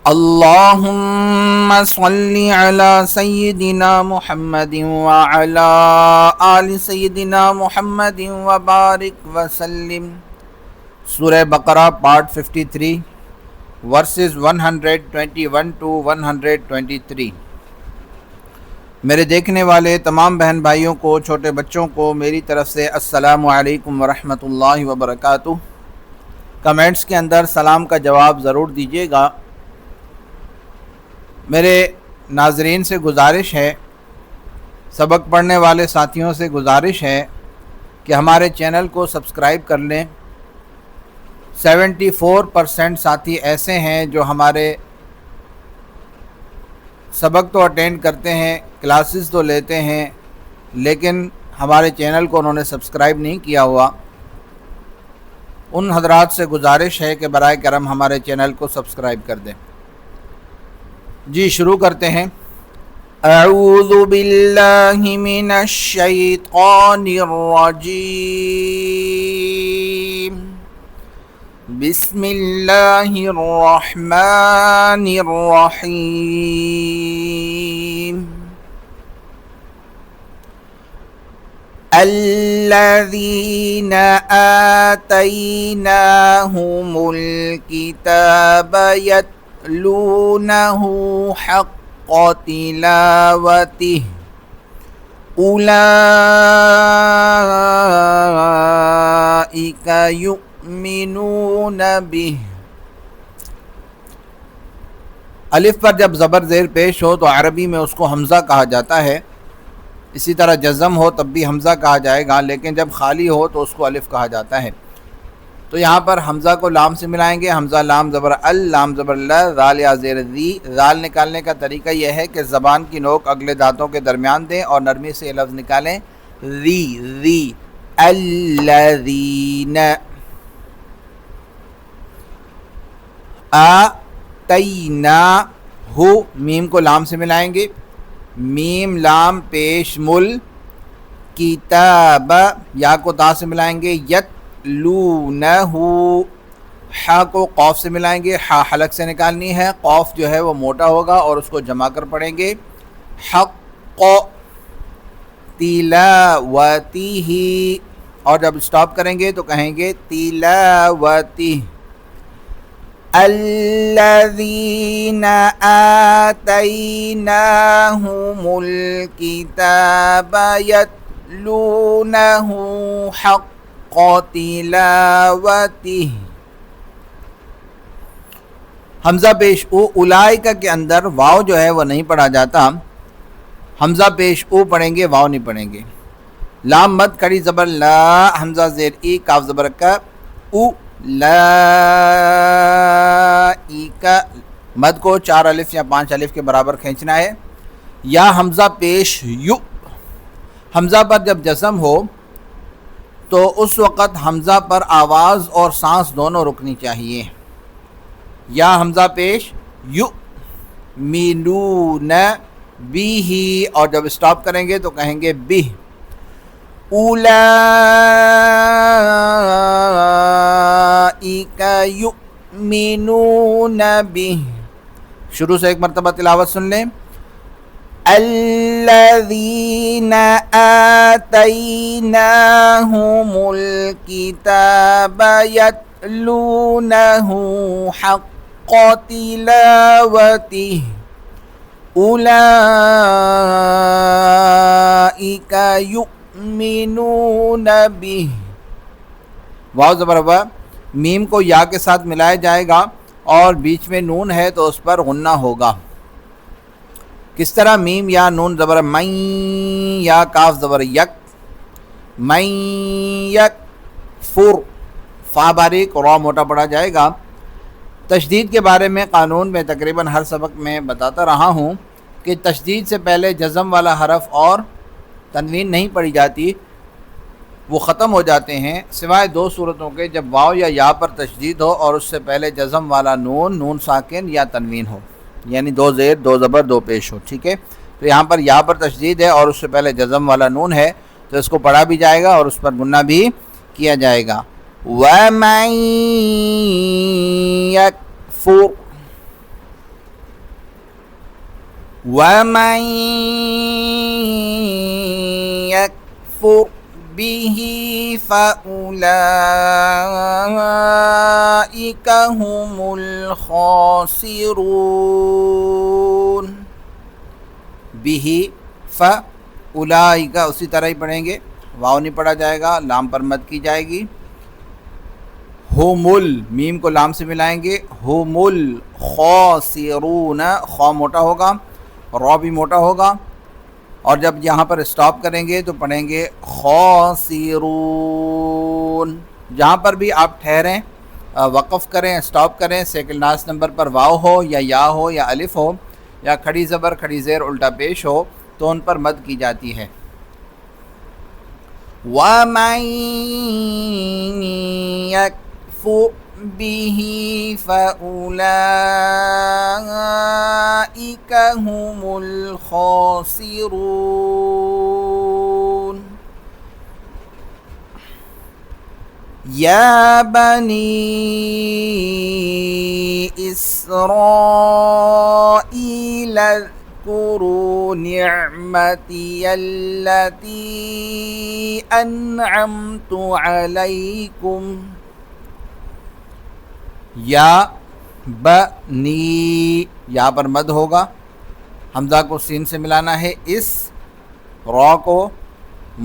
اللہم صلی علی سیدنا محمد وعلی آل سیدنا محمد وبارک وسلم۔ سورہ بقرہ پارٹ 53 ورسز 121 to 123۔ میرے دیکھنے والے تمام بہن بھائیوں کو، چھوٹے بچوں کو میری طرف سے السلام علیکم ورحمۃ اللہ وبرکاتہ۔ کمنٹس کے اندر سلام کا جواب ضرور دیجیے گا۔ میرے ناظرین سے گزارش ہے، سبق پڑھنے والے ساتھیوں سے گزارش ہے کہ ہمارے چینل کو سبسکرائب کر لیں۔ 74% ساتھی ایسے ہیں جو ہمارے سبق تو اٹینڈ کرتے ہیں، کلاسز تو لیتے ہیں، لیکن ہمارے چینل کو انہوں نے سبسکرائب نہیں کیا ہوا۔ ان حضرات سے گزارش ہے کہ برائے کرم ہمارے چینل کو سبسکرائب کر دیں۔ جی شروع کرتے ہیں۔ اعوذ باللہ من الشیطان الرجیم، بسم اللہ الرحمن الرحیم۔ الذین آتیناہم الکتاب یتلونہ حق تلاوتہ اولئک یؤمنون بہ۔ الف پر جب زبر زیر پیش ہو تو عربی میں اس کو حمزہ کہا جاتا ہے، اسی طرح جزم ہو تب بھی حمزہ کہا جائے گا، لیکن جب خالی ہو تو اس کو الف کہا جاتا ہے۔ تو یہاں پر حمزہ کو لام سے ملائیں گے، حمزہ لام زبر ال، لام زبر ل، ذال یا زیر ذی۔ ذال نکالنے کا طریقہ یہ ہے کہ زبان کی نوک اگلے دانتوں کے درمیان دیں اور نرمی سے یہ لفظ نکالیں، ذی ذی الذین۔ آتیناہ، میم کو لام سے ملائیں گے، میم لام پیش مل، کتاب یا کو تا سے ملائیں گے، یتلونہ، حا کو قوف سے ملائیں گے، حا حلق سے نکالنی ہے، قوف جو ہے وہ موٹا ہوگا اور اس کو جمع کر پڑھیں گے، حق تلاوتہ، اور جب سٹاپ کریں گے تو کہیں گے تلاوتہ۔ الذین آتیناہم الکتاب یتلونہ حق تلاوتہ۔ حمزہ پیش او، اولئک کے اندر واو جو ہے وہ نہیں پڑھا جاتا، حمزہ پیش او پڑھیں گے، واو نہیں پڑھیں گے۔ لام مد کڑی زبر لا، حمزہ زیر ای، کاف زبر کا، او لائک، مد کو 4 الف یا 5 الف کے برابر کھینچنا ہے۔ یا حمزہ پیش یو، حمزہ پر جب جزم ہو تو اس وقت حمزہ پر آواز اور سانس دونوں رکنی چاہیے۔ یا حمزہ پیش یو مینون بیہ، اور جب اسٹاپ کریں گے تو کہیں گے بہ۔ اولئک یؤمنون بہ، شروع سے ایک مرتبہ تلاوت سن لیں۔ الذین آتیناہم الکتاب یتلونہ حق تلاوتہ اولئک یؤمنون بہ۔ واو زبر و، میم کو یا کے ساتھ ملایا جائے گا اور بیچ میں نون ہے تو اس پر غنہ ہوگا۔ کس طرح؟ میم یا نون زبر میں، یا کاف زبر یک، میں یک فر، فا باریک را موٹا پڑھا جائے گا۔ تشدید کے بارے میں قانون میں تقریباً ہر سبق میں بتاتا رہا ہوں کہ تشدید سے پہلے جزم والا حرف اور تنوین نہیں پڑھی جاتی، وہ ختم ہو جاتے ہیں، سوائے 2 صورتوں کے، جب واو یا یا پر تشدید ہو اور اس سے پہلے جزم والا نون ساکن یا تنوین ہو، یعنی 2 زیر 2 زبر 2 پیش ہو، ٹھیک ہے۔ تو یہاں پر یا پر تشدید ہے اور اس سے پہلے جزم والا نون ہے، تو اس کو پڑھا بھی جائے گا اور اس پر گنہ بھی کیا جائے گا۔ وَمَن يَكْفُرْ، وَمَن يَكْفُرْ بِهِ فَأُولَئِكَ هُمُ الْخَاسِرُونَ. بِهِ فَأُولَئِكَ اسی طرح ہی پڑھیں گے، واو نہیں پڑھا جائے گا، لام پر مد کی جائے گی. ہمل میم کو لام سے ملائیں گے، ہم الخاسرون، خا موٹا ہوگا، را بھی موٹا ہوگا، اور جب یہاں پر اسٹاپ کریں گے تو پڑھیں گے خاسرون. جہاں پر بھی آپ ٹھہریں، وقف کریں، اسٹاپ کریں، سیکنڈ لاسٹ نمبر پر واو ہو یا ہو یا الف ہو یا کھڑی زبر کھڑی زیر الٹا پیش ہو تو ان پر مد کی جاتی ہے. وَمَن يَكْفُرْ بِهِ فَأُولَئِكَ هُمُ الْخَاسِرُونَ. يَا بَنِي إِسْرَائِيلَ اذْكُرُوا نِعْمَتِيَ الَّتِي أَنْعَمْتُ عَلَيْكُمْ. یا بنی، یہاں پر مد ہوگا، حمزہ کو سین سے ملانا ہے، اس را کو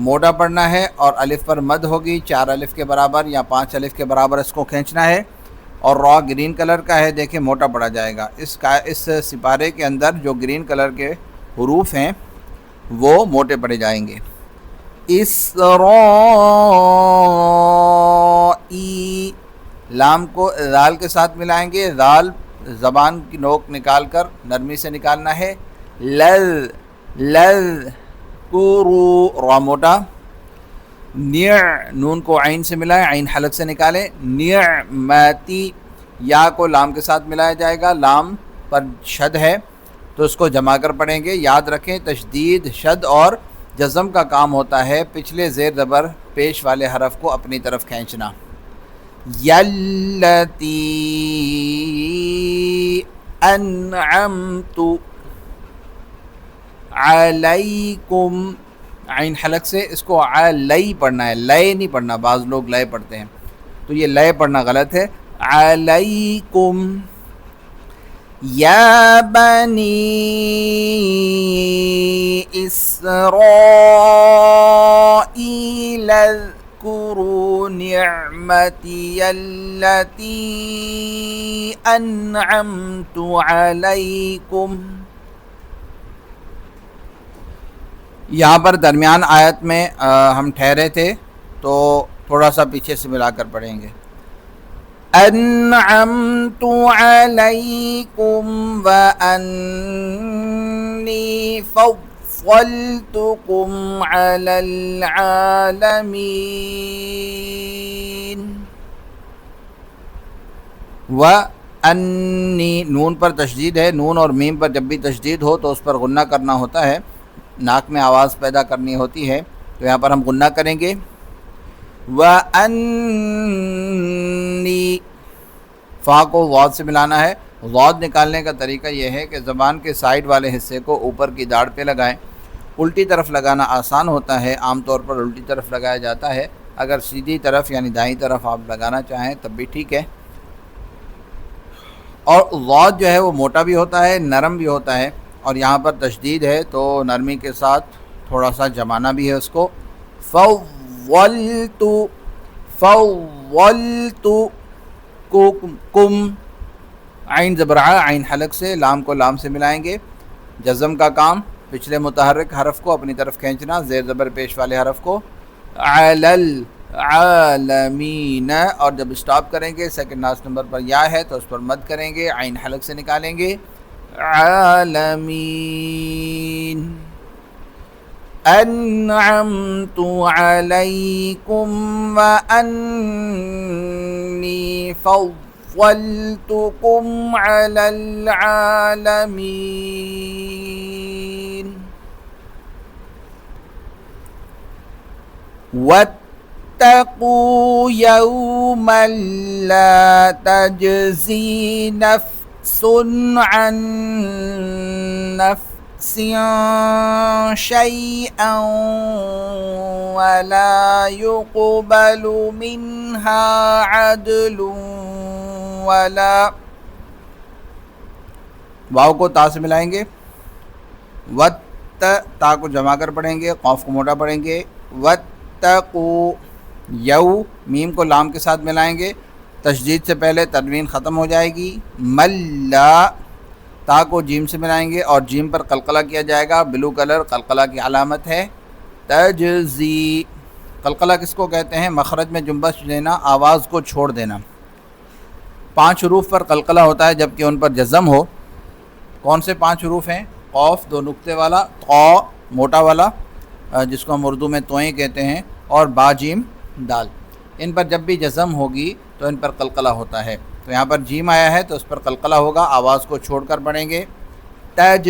موٹا پڑھنا ہے اور الف پر مد ہوگی 4 الف کے برابر یا 5 الف کے برابر اس کو کھینچنا ہے، اور را گرین کلر کا ہے، دیکھیں موٹا پڑا جائے گا. اس سپارے کے اندر جو گرین کلر کے حروف ہیں وہ موٹے پڑے جائیں گے. اسرائی، لام کو ذال کے ساتھ ملائیں گے، ذال زبان کی نوک نکال کر نرمی سے نکالنا ہے. لذ کرو، را موٹا. نون کو عین سے ملائیں، عین حلق سے نکالیں. نعمتی، یا کو لام کے ساتھ ملایا جائے گا، لام پر شد ہے تو اس کو جما کر پڑھیں گے. یاد رکھیں تشدید، شد اور جزم کا کام ہوتا ہے پچھلے زیر زبر پیش والے حرف کو اپنی طرف کھینچنا. یلتی انعمت علیکم، عین حلق سے اس کو علی پڑھنا ہے، لے نہیں پڑھنا، بعض لوگ لے پڑھتے ہیں تو یہ لے پڑھنا غلط ہے. علیکم. یا بنی اسرائیل اذکروا نعمتی التی انعمت علیکم. یہاں پر درمیان آیت میں ہم ٹھہرے تھے تو تھوڑا سا پیچھے سے ملا کر پڑھیں گے. انعمت علیکم وانی فضلتکم علی العالمین. وانی، نون پر تشدید ہے، نون اور میم پر جب بھی تشدید ہو تو اس پر غنہ کرنا ہوتا ہے، ناک میں آواز پیدا کرنی ہوتی ہے، تو یہاں پر ہم غنہ کریں گے. وَأَنِّي، فا کو واض سے ملانا ہے. واض نکالنے کا طریقہ یہ ہے کہ زبان کے سائیڈ والے حصے کو اوپر کی داڑھ پہ لگائیں. الٹی طرف لگانا آسان ہوتا ہے، عام طور پر الٹی طرف لگایا جاتا ہے، اگر سیدھی طرف یعنی دائیں طرف آپ لگانا چاہیں تب بھی ٹھیک ہے. اور واض جو ہے وہ موٹا بھی ہوتا ہے، نرم بھی ہوتا ہے، اور یہاں پر تشدید ہے تو نرمی کے ساتھ تھوڑا سا جمانا بھی ہے اس کو. فَوَّلْتُ کم، عین زبر ع، عین حلق سے، لام کو لام سے ملائیں گے. جزم کا کام پچھلے متحرک حرف کو اپنی طرف کھینچنا، زیر زبر پیش والے حرف کو. علی العالمین، اور جب اسٹاپ کریں گے سیکنڈ لاسٹ نمبر پر یا ہے تو اس پر مد کریں گے، عین حلق سے نکالیں گے. عالمین. انعمت علیکم وانی فضلتکم علی العالمین. واتقوا یوما لا تجزی نفس عن نفس شيئا ولا يقبل منها عدل ولا واو کو تا سے ملائیں گے، وت تا کو جمع کر پڑھیں گے، قاف کو موٹا پڑھیں گے، واتقو یو میم کو لام کے ساتھ ملائیں گے، تشدید سے پہلے تنوین ختم ہو جائے گی، ملا تا کو جیم سے ملائیں گے اور جیم پر قلقلہ کیا جائے گا، بلو کلر قلقلہ کی علامت ہے، تجزی قلقلہ کس کو کہتے ہیں؟ مخرج میں جنبش دینا، آواز کو چھوڑ دینا، 5 حروف پر قلقلہ ہوتا ہے جبکہ ان پر جزم ہو۔ کون سے 5 حروف ہیں؟ قوف 2 نقطے والا، قو موٹا والا جس کو ہم اردو میں توئیں کہتے ہیں، اور با جیم دال، ان پر جب بھی جزم ہوگی تو ان پر قلقلہ ہوتا ہے۔ تو یہاں پر جیم آیا ہے تو اس پر قلقلہ ہوگا، آواز کو چھوڑ کر پڑھیں گے، تج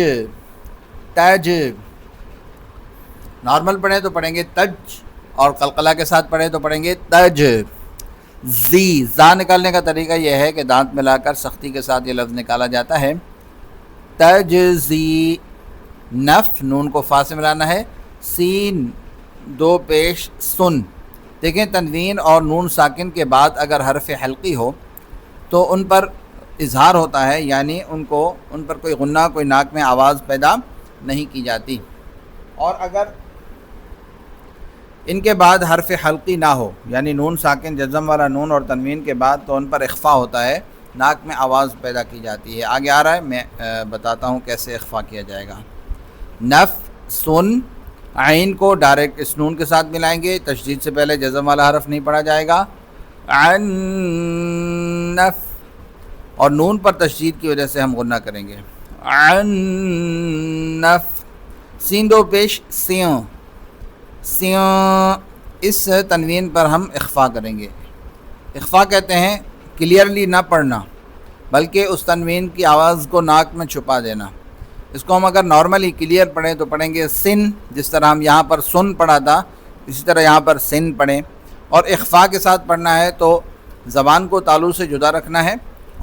تج، نارمل پڑھیں تو پڑھیں گے تج، اور قلقلہ کے ساتھ پڑھیں تو پڑھیں گے تج زی۔ زا نکالنے کا طریقہ یہ ہے کہ دانت ملا کر سختی کے ساتھ یہ لفظ نکالا جاتا ہے، تجزی، نف نون کو فا سے ملانا ہے، سین 2 پیش سن۔ دیکھیں تنوین اور نون ساکن کے بعد اگر حرف حلقی ہو تو ان پر اظہار ہوتا ہے، یعنی ان پر کوئی غنہ، کوئی ناک میں آواز پیدا نہیں کی جاتی، اور اگر ان کے بعد حرف حلقی نہ ہو یعنی نون ساکن جزم والا نون اور تنوین کے بعد تو ان پر اخفا ہوتا ہے، ناک میں آواز پیدا کی جاتی ہے۔ آگے آ رہا ہے، میں بتاتا ہوں کیسے اخفا کیا جائے گا۔ نف سن، عین کو ڈائریکٹ اس نون کے ساتھ ملائیں گے، تشدید سے پہلے جزم والا حرف نہیں پڑھا جائے گا، عنف، اور نون پر تشدید کی وجہ سے ہم غنہ کریں گے، عنف، سین 2 پیش سیوں سیوں، اس تنوین پر ہم اخفا کریں گے۔ اخفا کہتے ہیں کلیئرلی نہ پڑھنا بلکہ اس تنوین کی آواز کو ناک میں چھپا دینا۔ اس کو ہم اگر نارملی کلیئر پڑھیں تو پڑھیں گے سن، جس طرح ہم یہاں پر سن پڑھا تھا اسی طرح یہاں پر سن پڑھیں، اور اخفا کے ساتھ پڑھنا ہے تو زبان کو تالو سے جدا رکھنا ہے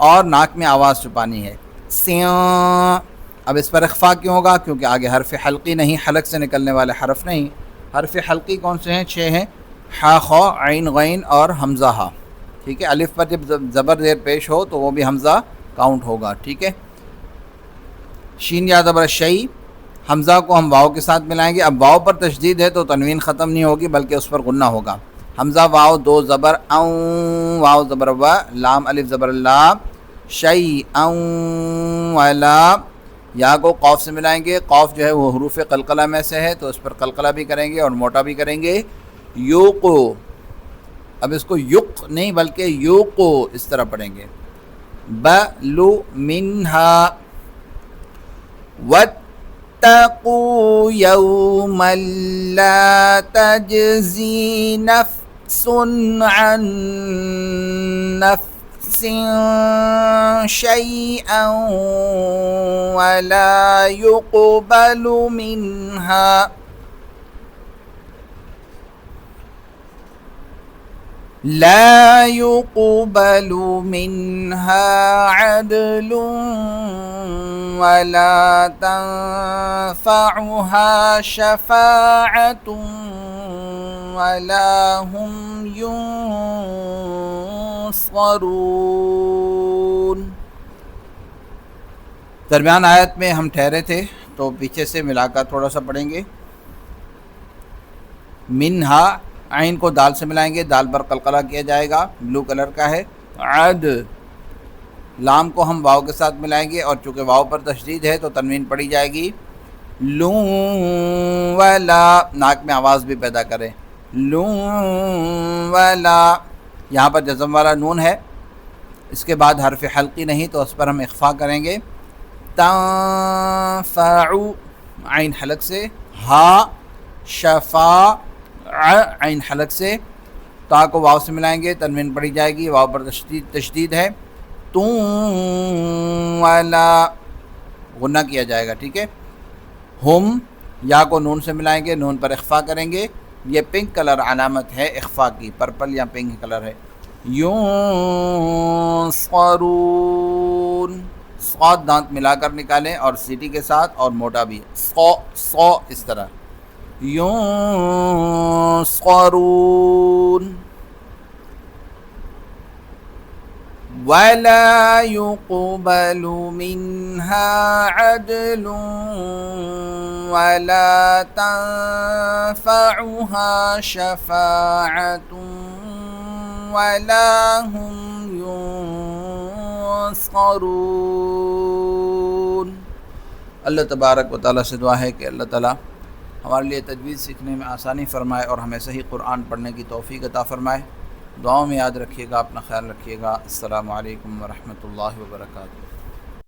اور ناک میں آواز چھپانی ہے، سیوں۔ اب اس پر اخفا کیوں ہوگا؟ کیونکہ آگے حرف حلقی نہیں، حلق سے نکلنے والے حرف نہیں۔ حرف حلقی کون سے ہیں؟ 6 ہیں، حا خا عین غین اور حمزہ ہا، ٹھیک ہے۔ الف پر جب زبر زیر پیش ہو تو وہ بھی حمزہ کاؤنٹ ہوگا، ٹھیک ہے۔ شین یا زبر شئی، حمزہ کو ہم واؤ کے ساتھ ملائیں گے، اب واؤ پر تشدید ہے تو تنوین ختم نہیں ہوگی بلکہ اس پر غنہ ہوگا، حمزہ واؤ 2 زبر اوں، واؤ زبر و، لام الف زبر لا، شئی اوں ولا، یا کو قوف سے ملائیں گے، قوف جو ہے وہ حروف قلقلہ میں سے ہے تو اس پر قلقلہ بھی کریں گے اور موٹا بھی کریں گے، یوقو، اب اس کو یق نہیں بلکہ یوقو اس طرح پڑھیں گے، بلو منہا، واتقوا یوما لا تجزی نفس عن نفس شيئا ولا يقبل منها عدل ولا تنفعها شفاعة ولا هم ينصرون۔ درمیان آیت میں ہم ٹھہرے تھے تو پیچھے سے ملا کر تھوڑا سا پڑھیں گے، منہا، عین کو دال سے ملائیں گے، دال پر قلقلہ کیا جائے گا، بلو کلر کا ہے، عد، لام کو ہم واؤ کے ساتھ ملائیں گے اور چونکہ واؤ پر تشدید ہے تو تنوین پڑھی جائے گی، لوں ولا، ناک میں آواز بھی پیدا کرے، لوں ولا، یہاں پر جزم والا نون ہے، اس کے بعد حرف حلقی نہیں تو اس پر ہم اخفا کریں گے، تنفعو، عین حلق سے، ہا، شفا، عین حلق سے، تا کو واو سے ملائیں گے، تنوین پڑھی جائے گی، واو پر تشدید ہے، توں ولا، غنہ کیا جائے گا، ٹھیک ہے۔ ہم، یا کو نون سے ملائیں گے، نون پر اخفا کریں گے، یہ پنک کلر علامت ہے اخفا کی، پرپل یا پنک کلر ہے، یونصرون، ص قاف دانت ملا کر نکالیں اور سیٹی کے ساتھ، اور موٹا بھی سو اس طرح ينصرون ولا يقبل منها عدل ولا تنفعها شفاعة ولا هم ينصرون۔ اللہ تبارک و تعالیٰ سے دعا ہے کہ اللہ تعالیٰ ہمارے لیے تجوید سیکھنے میں آسانی فرمائے اور ہمیں صحیح قرآن پڑھنے کی توفیق عطا فرمائے۔ دعاؤں میں یاد رکھیے گا، اپنا خیال رکھیے گا۔ السلام علیکم ورحمۃ اللہ وبرکاتہ۔